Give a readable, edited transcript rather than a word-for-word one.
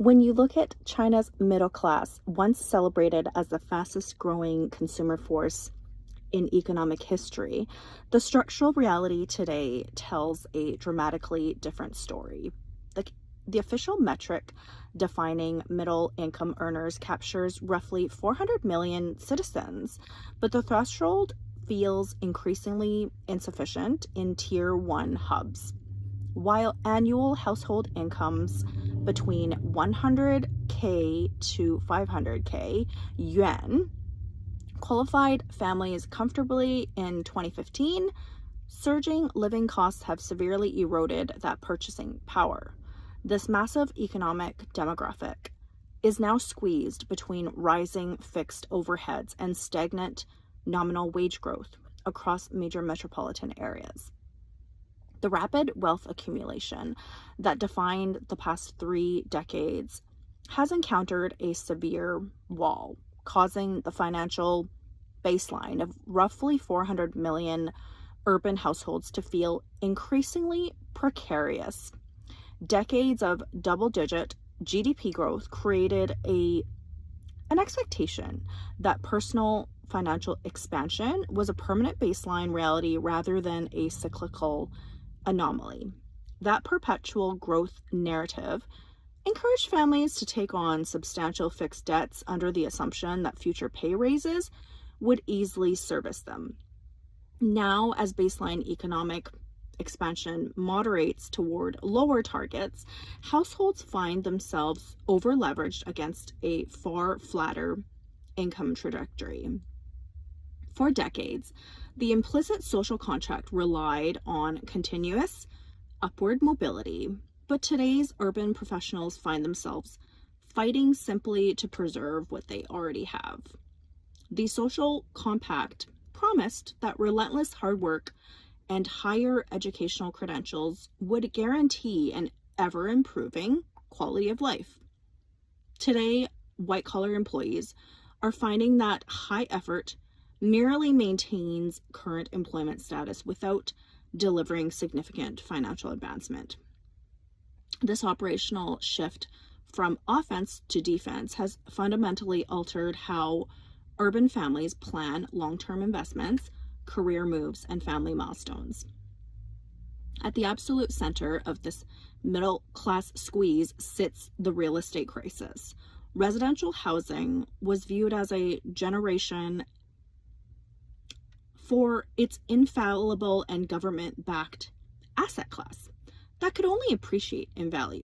When you look at China's middle class, once celebrated as the fastest growing consumer force in economic history, the structural reality today tells a dramatically different story. The, the official metric defining middle income earners captures roughly 400 million citizens, but the threshold feels increasingly insufficient in tier 1 hubs. While annual household incomes between 100K to 500K yuan qualified families comfortably in 2015, surging living costs have severely eroded that purchasing power. This massive economic demographic is now squeezed between rising fixed overheads and stagnant nominal wage growth across major metropolitan areas. The rapid wealth accumulation that defined the past 3 decades has encountered a severe wall, causing the financial baseline of roughly 400 million urban households to feel increasingly precarious. Decades of double-digit GDP growth created an expectation that personal financial expansion was a permanent baseline reality rather than a cyclical anomaly. That perpetual growth narrative encouraged families to take on substantial fixed debts under the assumption that future pay raises would easily service them. Now, as baseline economic expansion moderates toward lower targets, households find themselves over-leveraged against a far flatter income trajectory. For decades, the implicit social contract relied on continuous upward mobility, but today's urban professionals find themselves fighting simply to preserve what they already have. The social compact promised that relentless hard work and higher educational credentials would guarantee an ever-improving quality of life. Today, white-collar employees are finding that high effort merely maintains current employment status without delivering significant financial advancement. This operational shift from offense to defense has fundamentally altered how urban families plan long-term investments, career moves, and family milestones. At the absolute center of this middle-class squeeze sits the real estate crisis. Residential housing was viewed as a generation for its infallible and government-backed asset class that could only appreciate in value.